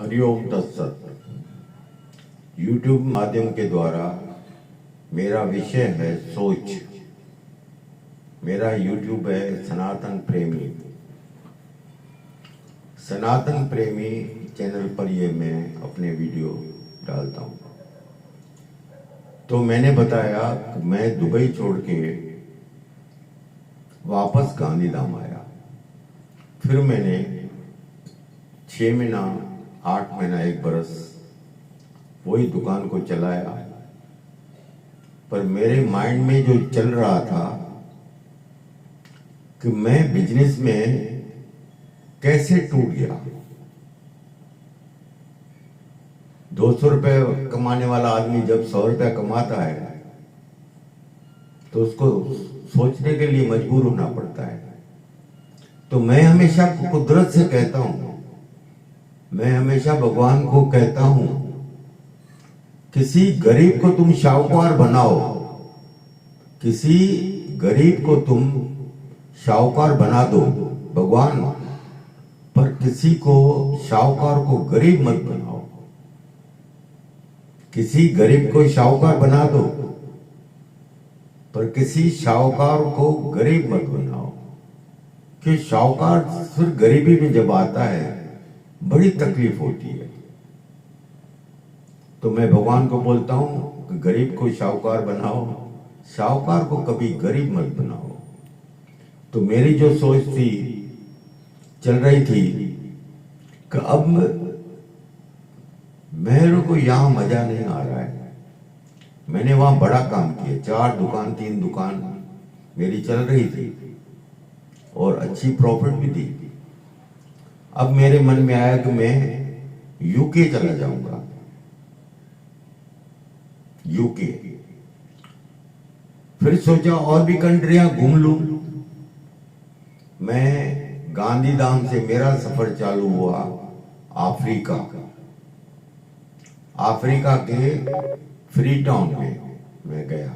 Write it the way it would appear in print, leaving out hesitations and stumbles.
हरिओम तत्सत। यूट्यूब माध्यम के द्वारा मेरा विषय है सोच। मेरा यूट्यूब है सनातन प्रेमी। सनातन प्रेमी चैनल पर ये मैं अपने वीडियो डालता हूँ। तो मैंने बताया कि मैं दुबई छोड़ के वापस गांधीधाम आया। फिर मैंने 6 महीना 8 महीना 1 बरस वही दुकान को चलाया, पर मेरे माइंड में जो चल रहा था कि मैं बिजनेस में कैसे टूट गया। 200 रुपये कमाने वाला आदमी जब 100 रुपया कमाता है तो उसको सोचने के लिए मजबूर होना पड़ता है। तो मैं हमेशा कुदरत से कहता हूं, मैं हमेशा भगवान को कहता हूं, किसी गरीब को तुम शाहूकार बनाओ, किसी गरीब को तुम शाहूकार बना दो भगवान, पर किसी को शाहूकार को गरीब मत बनाओ। किसी गरीब को शाहूकार बना दो, पर किसी शाहूकार को गरीब मत बनाओ। कि शाहूकार सिर्फ गरीबी में जब आता है बड़ी तकलीफ होती है। तो मैं भगवान को बोलता हूं कि गरीब को शाहूकार बनाओ, शाहूकार को कभी गरीब मत बनाओ। तो मेरी जो सोच थी चल रही थी कि अब मेरे को यहां मजा नहीं आ रहा है। मैंने वहां बड़ा काम किया, 4 दुकान 3 दुकान मेरी चल रही थी और अच्छी प्रॉफिट भी थी। अब मेरे मन में आया कि मैं यूके चला जाऊंगा। यूके फिर सोचा और भी कंट्रियां घूम लूं। मैं गांधीधाम से मेरा सफर चालू हुआ अफ्रीका। अफ्रीका के फ्री टाउन में मैं गया।